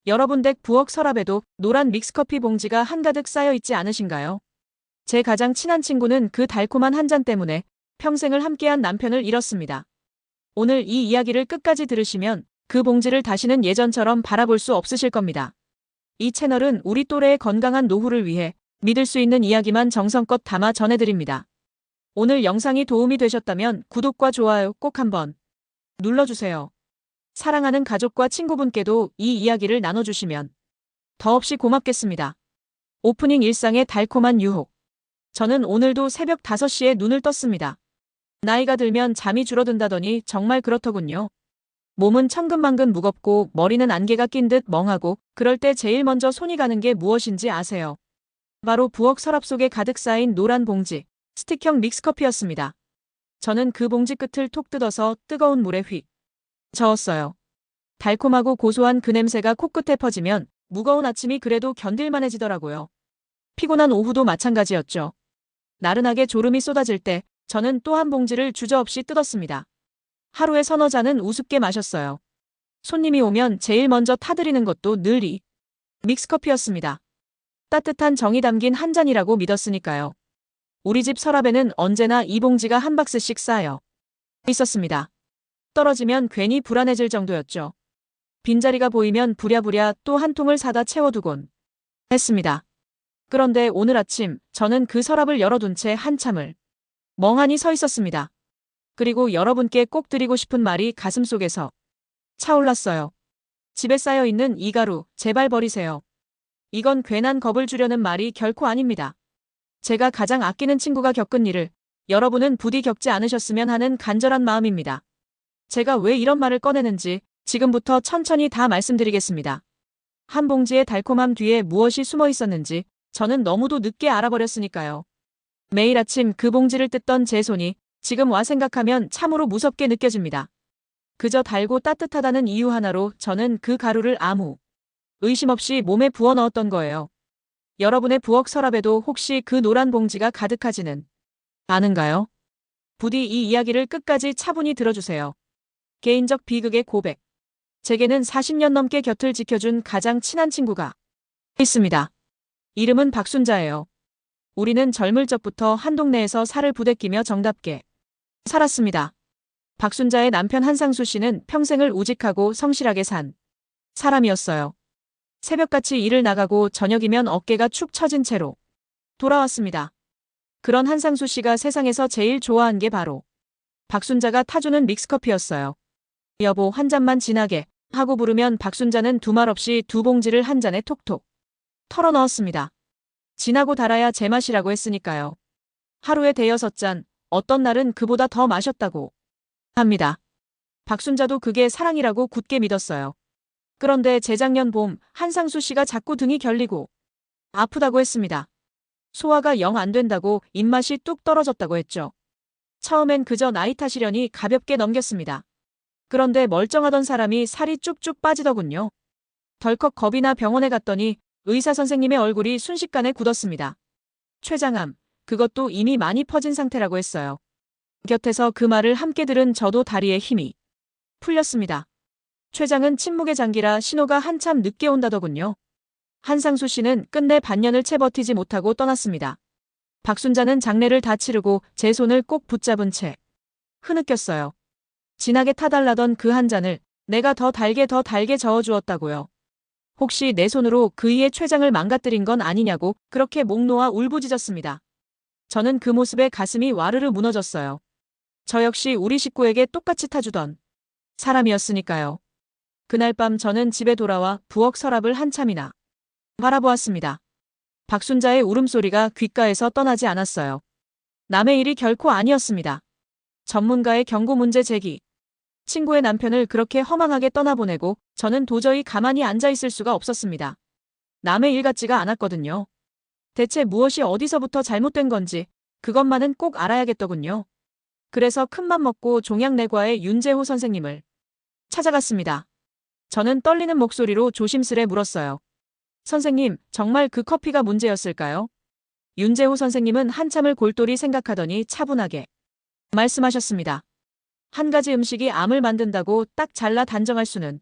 여러분 댁 부엌 서랍에도 노란 믹스커피 봉지가 한가득 쌓여 있지 않으신가요? 제 가장 친한 친구는 그 달콤한 한 잔 때문에 평생을 함께한 남편을 잃었습니다. 오늘 이 이야기를 끝까지 들으시면 그 봉지를 다시는 예전처럼 바라볼 수 없으실 겁니다. 이 채널은 우리 또래의 건강한 노후를 위해 믿을 수 있는 이야기만 정성껏 담아 전해드립니다. 오늘 영상이 도움이 되셨다면 구독과 좋아요 꼭 한번 눌러주세요. 사랑하는 가족과 친구분께도 이 이야기를 나눠주시면 더없이 고맙겠습니다. 오프닝 일상의 달콤한 유혹. 저는 오늘도 새벽 5시에 눈을 떴습니다. 나이가 들면 잠이 줄어든다더니 정말 그렇더군요. 몸은 천근만근 무겁고 머리는 안개가 낀 듯 멍하고 그럴 때 제일 먼저 손이 가는 게 무엇인지 아세요? 바로 부엌 서랍 속에 가득 쌓인 노란 봉지, 스틱형 믹스커피였습니다. 저는 그 봉지 끝을 톡 뜯어서 뜨거운 물에 휙 저었어요. 달콤하고 고소한 그 냄새가 코끝에 퍼지면 무거운 아침이 그래도 견딜만해지더라고요. 피곤한 오후도 마찬가지였죠. 나른하게 졸음이 쏟아질 때 저는 또 한 봉지를 주저없이 뜯었습니다. 하루에 서너 잔은 우습게 마셨어요. 손님이 오면 제일 먼저 타드리는 것도 늘 이 믹스커피였습니다. 따뜻한 정이 담긴 한 잔이라고 믿었으니까요. 우리 집 서랍에는 언제나 이 봉지가 한 박스씩 쌓여 있었습니다. 떨어지면 괜히 불안해질 정도였죠. 빈자리가 보이면 부랴부랴 또 한 통을 사다 채워두곤 했습니다. 그런데 오늘 아침 저는 그 서랍을 열어둔 채 한참을 멍하니 서 있었습니다. 그리고 여러분께 꼭 드리고 싶은 말이 가슴속에서 차올랐어요. 집에 쌓여있는 이 가루 제발 버리세요. 이건 괜한 겁을 주려는 말이 결코 아닙니다. 제가 가장 아끼는 친구가 겪은 일을 여러분은 부디 겪지 않으셨으면 하는 간절한 마음입니다. 제가 왜 이런 말을 꺼내는지 지금부터 천천히 다 말씀드리겠습니다. 한 봉지의 달콤함 뒤에 무엇이 숨어 있었는지 저는 너무도 늦게 알아버렸으니까요. 매일 아침 그 봉지를 뜯던 제 손이 지금 와 생각하면 참으로 무섭게 느껴집니다. 그저 달고 따뜻하다는 이유 하나로 저는 그 가루를 아무 의심 없이 몸에 부어 넣었던 거예요. 여러분의 부엌 서랍에도 혹시 그 노란 봉지가 가득하지는 않은가요? 부디 이 이야기를 끝까지 차분히 들어주세요. 개인적 비극의 고백. 제게는 40년 넘게 곁을 지켜준 가장 친한 친구가 있습니다. 이름은 박순자예요. 우리는 젊을 적부터 한 동네에서 살을 부대끼며 정답게 살았습니다. 박순자의 남편 한상수 씨는 평생을 우직하고 성실하게 산 사람이었어요. 새벽같이 일을 나가고 저녁이면 어깨가 축 처진 채로 돌아왔습니다. 그런 한상수 씨가 세상에서 제일 좋아한 게 바로 박순자가 타주는 믹스커피였어요. 여보 한 잔만 진하게 하고 부르면 박순자는 두말 없이 두 봉지를 한 잔에 톡톡 털어 넣었습니다. 진하고 달아야 제맛이라고 했으니까요. 하루에 대여섯 잔, 어떤 날은 그보다 더 마셨다고 합니다. 박순자도 그게 사랑이라고 굳게 믿었어요. 그런데 재작년 봄 한상수 씨가 자꾸 등이 결리고 아프다고 했습니다. 소화가 영 안 된다고 입맛이 뚝 떨어졌다고 했죠. 처음엔 그저 나이 탓이려니 가볍게 넘겼습니다. 그런데 멀쩡하던 사람이 살이 쭉쭉 빠지더군요. 덜컥 겁이 나 병원에 갔더니 의사 선생님의 얼굴이 순식간에 굳었습니다. 췌장암, 그것도 이미 많이 퍼진 상태라고 했어요. 곁에서 그 말을 함께 들은 저도 다리에 힘이 풀렸습니다. 췌장은 침묵의 장기라 신호가 한참 늦게 온다더군요. 한상수 씨는 끝내 반년을 채 버티지 못하고 떠났습니다. 박순자는 장례를 다 치르고 제 손을 꼭 붙잡은 채 흐느꼈어요. 진하게 타달라던 그 한 잔을 내가 더 달게 저어주었다고요. 혹시 내 손으로 그이의 췌장을 망가뜨린 건 아니냐고 그렇게 목 놓아 울부짖었습니다. 저는 그 모습에 가슴이 와르르 무너졌어요. 저 역시 우리 식구에게 똑같이 타주던 사람이었으니까요. 그날 밤 저는 집에 돌아와 부엌 서랍을 한참이나 바라보았습니다. 박순자의 울음소리가 귓가에서 떠나지 않았어요. 남의 일이 결코 아니었습니다. 전문가의 경고 문제 제기. 친구의 남편을 그렇게 허망하게 떠나보내고 저는 도저히 가만히 앉아있을 수가 없었습니다. 남의 일 같지가 않았거든요. 대체 무엇이 어디서부터 잘못된 건지 그것만은 꼭 알아야겠더군요. 그래서 큰맘 먹고 종양내과의 윤재호 선생님을 찾아갔습니다. 저는 떨리는 목소리로 조심스레 물었어요. 선생님, 정말 그 커피가 문제였을까요? 윤재호 선생님은 한참을 골똘히 생각하더니 차분하게 말씀하셨습니다. 한 가지 음식이 암을 만든다고 딱 잘라 단정할 수는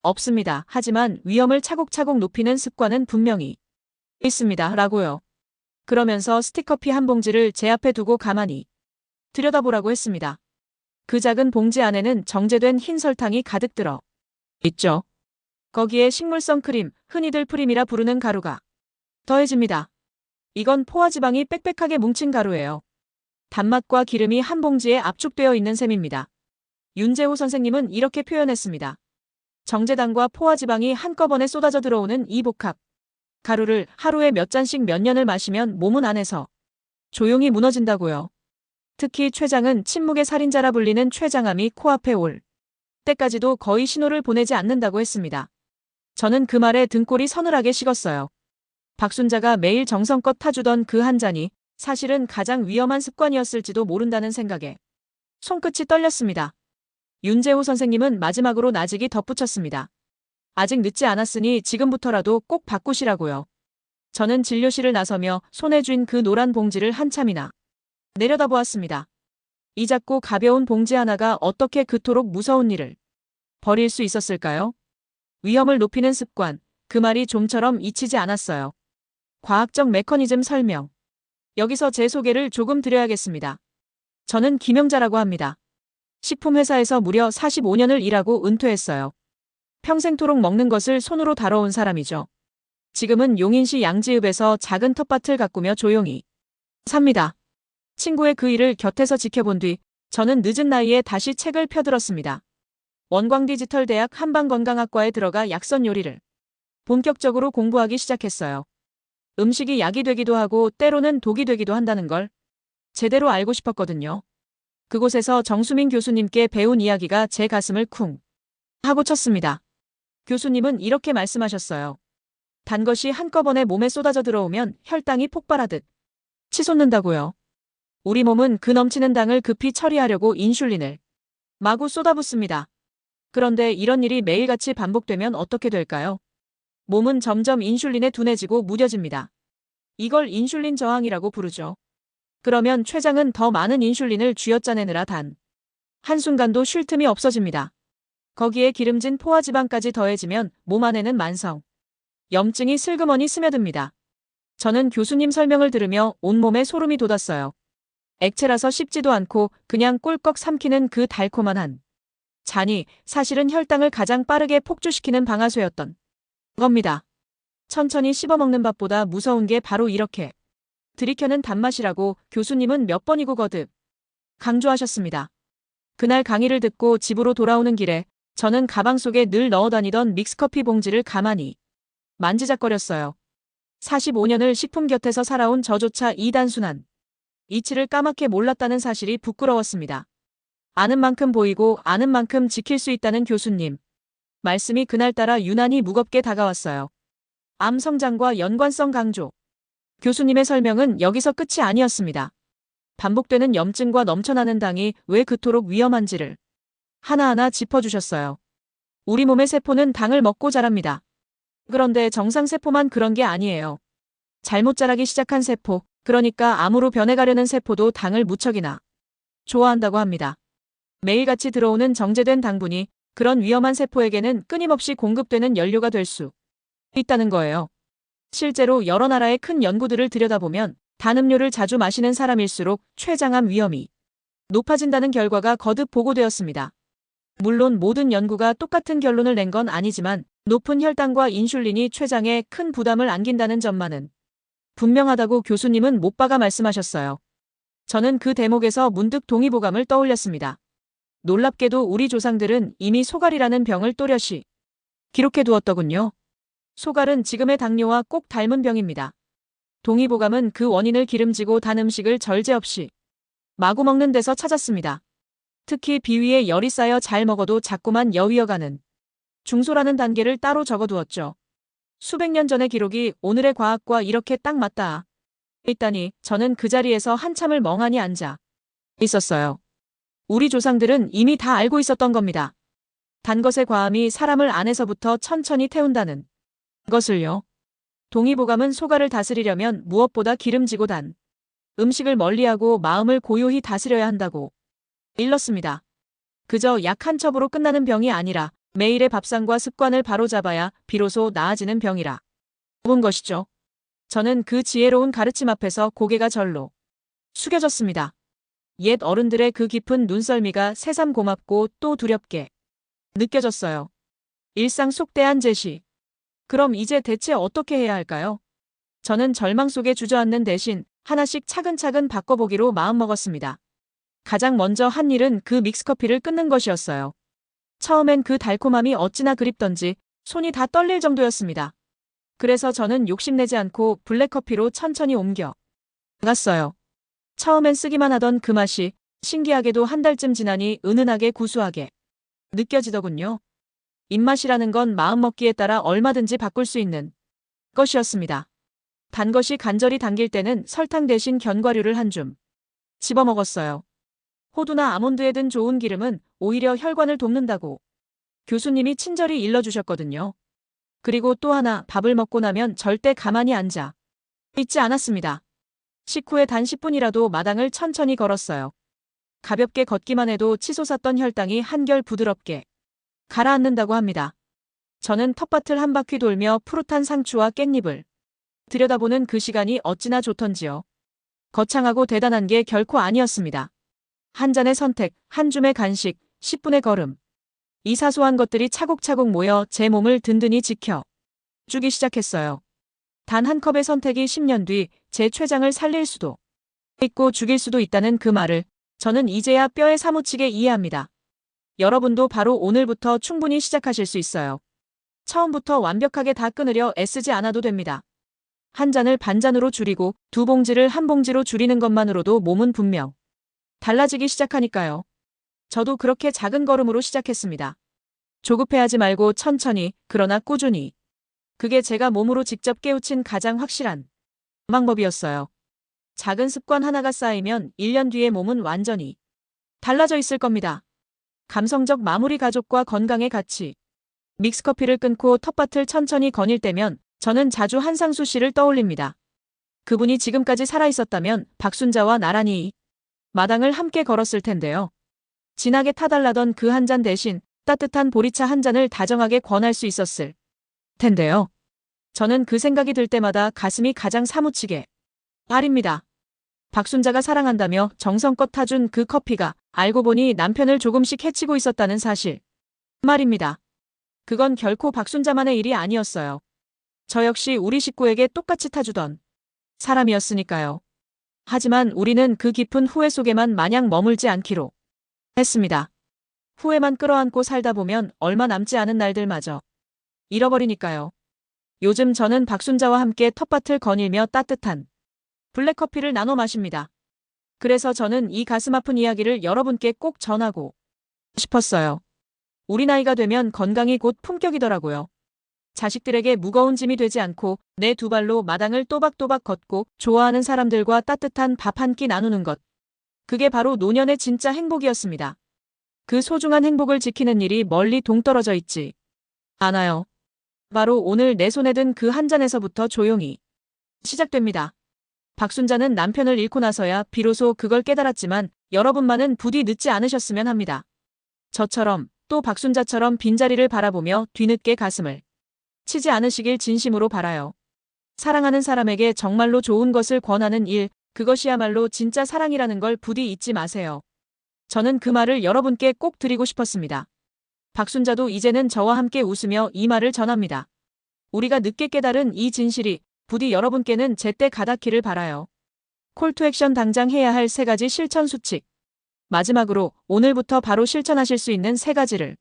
없습니다. 하지만 위험을 차곡차곡 높이는 습관은 분명히 있습니다. 라고요. 그러면서 스틱커피 한 봉지를 제 앞에 두고 가만히 들여다보라고 했습니다. 그 작은 봉지 안에는 정제된 흰 설탕이 가득 들어 있죠. 거기에 식물성 크림, 흔히들 프림이라 부르는 가루가 더해집니다. 이건 포화지방이 빽빽하게 뭉친 가루예요. 단맛과 기름이 한 봉지에 압축되어 있는 셈입니다. 윤재호 선생님은 이렇게 표현했습니다. 정제당과 포화지방이 한꺼번에 쏟아져 들어오는 이 복합 가루를 하루에 몇 잔씩 몇 년을 마시면 몸은 안에서 조용히 무너진다고요. 특히 췌장은 침묵의 살인자라 불리는 췌장암이 코앞에 올 때까지도 거의 신호를 보내지 않는다고 했습니다. 저는 그 말에 등골이 서늘하게 식었어요. 박순자가 매일 정성껏 타주던 그 한 잔이 사실은 가장 위험한 습관이었을지도 모른다는 생각에 손끝이 떨렸습니다. 윤재호 선생님은 마지막으로 나직이 덧붙였습니다. 아직 늦지 않았으니 지금부터라도 꼭 바꾸시라고요. 저는 진료실을 나서며 손에 쥔 그 노란 봉지를 한참이나 내려다보았습니다. 이 작고 가벼운 봉지 하나가 어떻게 그토록 무서운 일을 벌일 수 있었을까요? 위험을 높이는 습관, 그 말이 좀처럼 잊히지 않았어요. 과학적 메커니즘 설명. 여기서 제 소개를 조금 드려야겠습니다. 저는 김영자라고 합니다. 식품회사에서 무려 45년을 일하고 은퇴했어요. 평생토록 먹는 것을 손으로 다뤄온 사람이죠. 지금은 용인시 양지읍에서 작은 텃밭을 가꾸며 조용히 삽니다. 친구의 그 일을 곁에서 지켜본 뒤 저는 늦은 나이에 다시 책을 펴들었습니다. 원광디지털대학 한방건강학과에 들어가 약선 요리를 본격적으로 공부하기 시작했어요. 음식이 약이 되기도 하고 때로는 독이 되기도 한다는 걸 제대로 알고 싶었거든요. 그곳에서 정수민 교수님께 배운 이야기가 제 가슴을 쿵 하고 쳤습니다. 교수님은 이렇게 말씀하셨어요. 단 것이 한꺼번에 몸에 쏟아져 들어오면 혈당이 폭발하듯 치솟는다고요. 우리 몸은 그 넘치는 당을 급히 처리하려고 인슐린을 마구 쏟아붓습니다. 그런데 이런 일이 매일같이 반복되면 어떻게 될까요? 몸은 점점 인슐린에 둔해지고 무뎌집니다. 이걸 인슐린 저항이라고 부르죠. 그러면 췌장은 더 많은 인슐린을 쥐어짜내느라 단 한순간도 쉴 틈이 없어집니다. 거기에 기름진 포화지방까지 더해지면 몸 안에는 만성 염증이 슬그머니 스며듭니다. 저는 교수님 설명을 들으며 온몸에 소름이 돋았어요. 액체라서 씹지도 않고 그냥 꿀꺽 삼키는 그 달콤한 한 잔이 사실은 혈당을 가장 빠르게 폭주시키는 방아쇠였던 겁니다. 천천히 씹어먹는 밥보다 무서운 게 바로 이렇게 들이켜는 단맛이라고 교수님은 몇 번이고 거듭 강조하셨습니다. 그날 강의를 듣고 집으로 돌아오는 길에 저는 가방 속에 늘 넣어 다니던 믹스커피 봉지를 가만히 만지작거렸어요. 45년을 식품 곁에서 살아온 저조차 이 단순한 이치를 까맣게 몰랐다는 사실이 부끄러웠습니다. 아는 만큼 보이고 아는 만큼 지킬 수 있다는 교수님. 말씀이 그날따라 유난히 무겁게 다가왔어요. 암 성장과 연관성 강조. 교수님의 설명은 여기서 끝이 아니었습니다. 반복되는 염증과 넘쳐나는 당이 왜 그토록 위험한지를 하나하나 짚어주셨어요. 우리 몸의 세포는 당을 먹고 자랍니다. 그런데 정상세포만 그런 게 아니에요. 잘못 자라기 시작한 세포, 그러니까 암으로 변해가려는 세포도 당을 무척이나 좋아한다고 합니다. 매일같이 들어오는 정제된 당분이 그런 위험한 세포에게는 끊임없이 공급되는 연료가 될 수 있다는 거예요. 실제로 여러 나라의 큰 연구들을 들여다보면 단 음료를 자주 마시는 사람일수록 췌장암 위험이 높아진다는 결과가 거듭 보고되었습니다. 물론 모든 연구가 똑같은 결론을 낸 건 아니지만 높은 혈당과 인슐린이 췌장에 큰 부담을 안긴다는 점만은 분명하다고 교수님은 못 박아 말씀하셨어요. 저는 그 대목에서 문득 동의보감을 떠올렸습니다. 놀랍게도 우리 조상들은 이미 소갈이라는 병을 또렷이 기록해 두었더군요. 소갈은 지금의 당뇨와 꼭 닮은 병입니다. 동의보감은 그 원인을 기름지고 단 음식을 절제 없이 마구 먹는 데서 찾았습니다. 특히 비위에 열이 쌓여 잘 먹어도 자꾸만 여위어가는 중소라는 단계를 따로 적어두었죠. 수백 년 전의 기록이 오늘의 과학과 이렇게 딱 맞닿아 있다니 저는 그 자리에서 한참을 멍하니 앉아 있었어요. 우리 조상들은 이미 다 알고 있었던 겁니다. 단 것의 과함이 사람을 안에서부터 천천히 태운다는 것을요. 동의보감은 소갈을 다스리려면 무엇보다 기름지고 단 음식을 멀리하고 마음을 고요히 다스려야 한다고 일렀습니다. 그저 약 한 첩으로 끝나는 병이 아니라 매일의 밥상과 습관을 바로잡아야 비로소 나아지는 병이라. 본 것이죠. 저는 그 지혜로운 가르침 앞에서 고개가 절로 숙여졌습니다. 옛 어른들의 그 깊은 눈썰미가 새삼 고맙고 또 두렵게 느껴졌어요. 일상 속대한 제시. 그럼 이제 대체 어떻게 해야 할까요? 저는 절망 속에 주저앉는 대신 하나씩 차근차근 바꿔보기로 마음먹었습니다. 가장 먼저 한 일은 그 믹스커피를 끊는 것이었어요. 처음엔 그 달콤함이 어찌나 그립던지 손이 다 떨릴 정도였습니다. 그래서 저는 욕심내지 않고 블랙커피로 천천히 옮겨 나갔어요. 처음엔 쓰기만 하던 그 맛이 신기하게도 한 달쯤 지나니 은은하게 구수하게 느껴지더군요. 입맛이라는 건 마음먹기에 따라 얼마든지 바꿀 수 있는 것이었습니다. 단 것이 간절히 당길 때는 설탕 대신 견과류를 한 줌 집어먹었어요. 호두나 아몬드에 든 좋은 기름은 오히려 혈관을 돕는다고 교수님이 친절히 일러주셨거든요. 그리고 또 하나, 밥을 먹고 나면 절대 가만히 앉아 있지 않았습니다. 식후에 단 10분이라도 마당을 천천히 걸었어요. 가볍게 걷기만 해도 치솟았던 혈당이 한결 부드럽게 가라앉는다고 합니다. 저는 텃밭을 한 바퀴 돌며 푸릇한 상추와 깻잎을 들여다보는 그 시간이 어찌나 좋던지요. 거창하고 대단한 게 결코 아니었습니다. 한 잔의 선택, 한 줌의 간식, 10분의 걸음. 이 사소한 것들이 차곡차곡 모여 제 몸을 든든히 지켜주기 시작했어요. 단 한 컵의 선택이 10년 뒤 제 췌장을 살릴 수도 있고 죽일 수도 있다는 그 말을 저는 이제야 뼈에 사무치게 이해합니다. 여러분도 바로 오늘부터 충분히 시작하실 수 있어요. 처음부터 완벽하게 다 끊으려 애쓰지 않아도 됩니다. 한 잔을 반잔으로 줄이고 두 봉지를 한 봉지로 줄이는 것만으로도 몸은 분명 달라지기 시작하니까요. 저도 그렇게 작은 걸음으로 시작했습니다. 조급해하지 말고 천천히, 그러나 꾸준히. 그게 제가 몸으로 직접 깨우친 가장 확실한 방법이었어요. 작은 습관 하나가 쌓이면 1년 뒤에 몸은 완전히 달라져 있을 겁니다. 감성적 마무리, 가족과 건강의 가치. 믹스커피를 끊고 텃밭을 천천히 거닐 때면 저는 자주 한상수 씨를 떠올립니다. 그분이 지금까지 살아있었다면 박순자와 나란히 마당을 함께 걸었을 텐데요. 진하게 타달라던 그 한 잔 대신 따뜻한 보리차 한 잔을 다정하게 권할 수 있었을 텐데요. 저는 그 생각이 들 때마다 가슴이 가장 사무치게 아립니다. 박순자가 사랑한다며 정성껏 타준 그 커피가 알고 보니 남편을 조금씩 해치고 있었다는 사실 말입니다. 그건 결코 박순자만의 일이 아니었어요. 저 역시 우리 식구에게 똑같이 타주던 사람이었으니까요. 하지만 우리는 그 깊은 후회 속에만 마냥 머물지 않기로 했습니다. 후회만 끌어안고 살다 보면 얼마 남지 않은 날들마저 잃어버리니까요. 요즘 저는 박순자와 함께 텃밭을 거닐며 따뜻한 블랙커피를 나눠 마십니다. 그래서 저는 이 가슴 아픈 이야기를 여러분께 꼭 전하고 싶었어요. 우리 나이가 되면 건강이 곧 품격이더라고요. 자식들에게 무거운 짐이 되지 않고 내 두 발로 마당을 또박또박 걷고 좋아하는 사람들과 따뜻한 밥 한 끼 나누는 것. 그게 바로 노년의 진짜 행복이었습니다. 그 소중한 행복을 지키는 일이 멀리 동떨어져 있지 않아요. 바로 오늘 내 손에 든 그 한 잔에서부터 조용히 시작됩니다. 박순자는 남편을 잃고 나서야 비로소 그걸 깨달았지만 여러분만은 부디 늦지 않으셨으면 합니다. 저처럼 또 박순자처럼 빈자리를 바라보며 뒤늦게 가슴을 치지 않으시길 진심으로 바라요. 사랑하는 사람에게 정말로 좋은 것을 권하는 일, 그것이야말로 진짜 사랑이라는 걸 부디 잊지 마세요. 저는 그 말을 여러분께 꼭 드리고 싶었습니다. 박순자도 이제는 저와 함께 웃으며 이 말을 전합니다. 우리가 늦게 깨달은 이 진실이 부디 여러분께는 제때 가닿기를 바라요. 콜투 액션, 당장 해야 할 3가지 실천 수칙. 마지막으로 오늘부터 바로 실천하실 수 있는 3가지를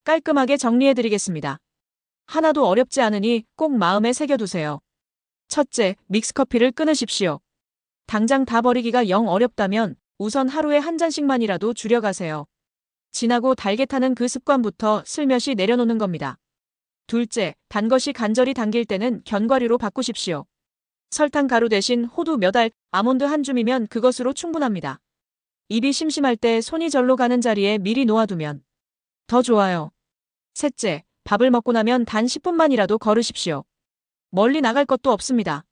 깔끔하게 정리해드리겠습니다. 하나도 어렵지 않으니 꼭 마음에 새겨두세요. 첫째, 믹스커피를 끊으십시오. 당장 다 버리기가 영 어렵다면 우선 하루에 한 잔씩만이라도 줄여가세요. 진하고 달게 타는 그 습관부터 슬며시 내려놓는 겁니다. 둘째, 단 것이 간절히 당길 때는 견과류로 바꾸십시오. 설탕 가루 대신 호두 몇 알, 아몬드 한 줌이면 그것으로 충분합니다. 입이 심심할 때 손이 절로 가는 자리에 미리 놓아두면 더 좋아요. 셋째, 밥을 먹고 나면 단 10분만이라도 걸으십시오. 멀리 나갈 것도 없습니다.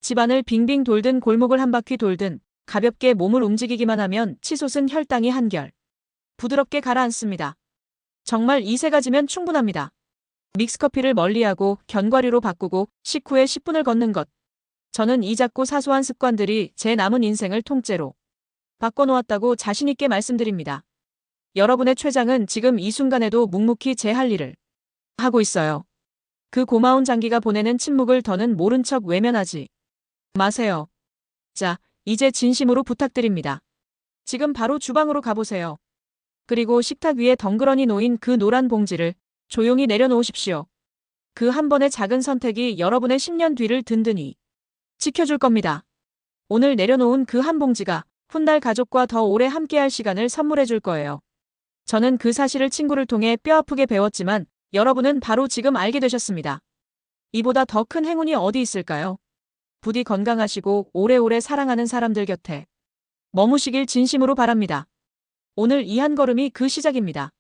집안을 빙빙 돌든 골목을 한 바퀴 돌든 가볍게 몸을 움직이기만 하면 치솟은 혈당이 한결 부드럽게 가라앉습니다. 정말 이 세 가지면 충분합니다. 믹스커피를 멀리하고 견과류로 바꾸고 식후에 10분을 걷는 것. 저는 이 작고 사소한 습관들이 제 남은 인생을 통째로 바꿔놓았다고 자신있게 말씀드립니다. 여러분의 췌장은 지금 이 순간에도 묵묵히 제 할 일을 하고 있어요. 그 고마운 장기가 보내는 침묵을 더는 모른 척 외면하지 마세요. 자, 이제 진심으로 부탁드립니다. 지금 바로 주방으로 가보세요. 그리고 식탁 위에 덩그러니 놓인 그 노란 봉지를 조용히 내려놓으십시오. 그 한 번의 작은 선택이 여러분의 10년 뒤를 든든히 지켜줄 겁니다. 오늘 내려놓은 그 한 봉지가 훗날 가족과 더 오래 함께할 시간을 선물해 줄 거예요. 저는 그 사실을 친구를 통해 뼈아프게 배웠지만 여러분은 바로 지금 알게 되셨습니다. 이보다 더 큰 행운이 어디 있을까요? 부디 건강하시고 오래오래 사랑하는 사람들 곁에 머무시길 진심으로 바랍니다. 오늘 이 한 걸음이 그 시작입니다.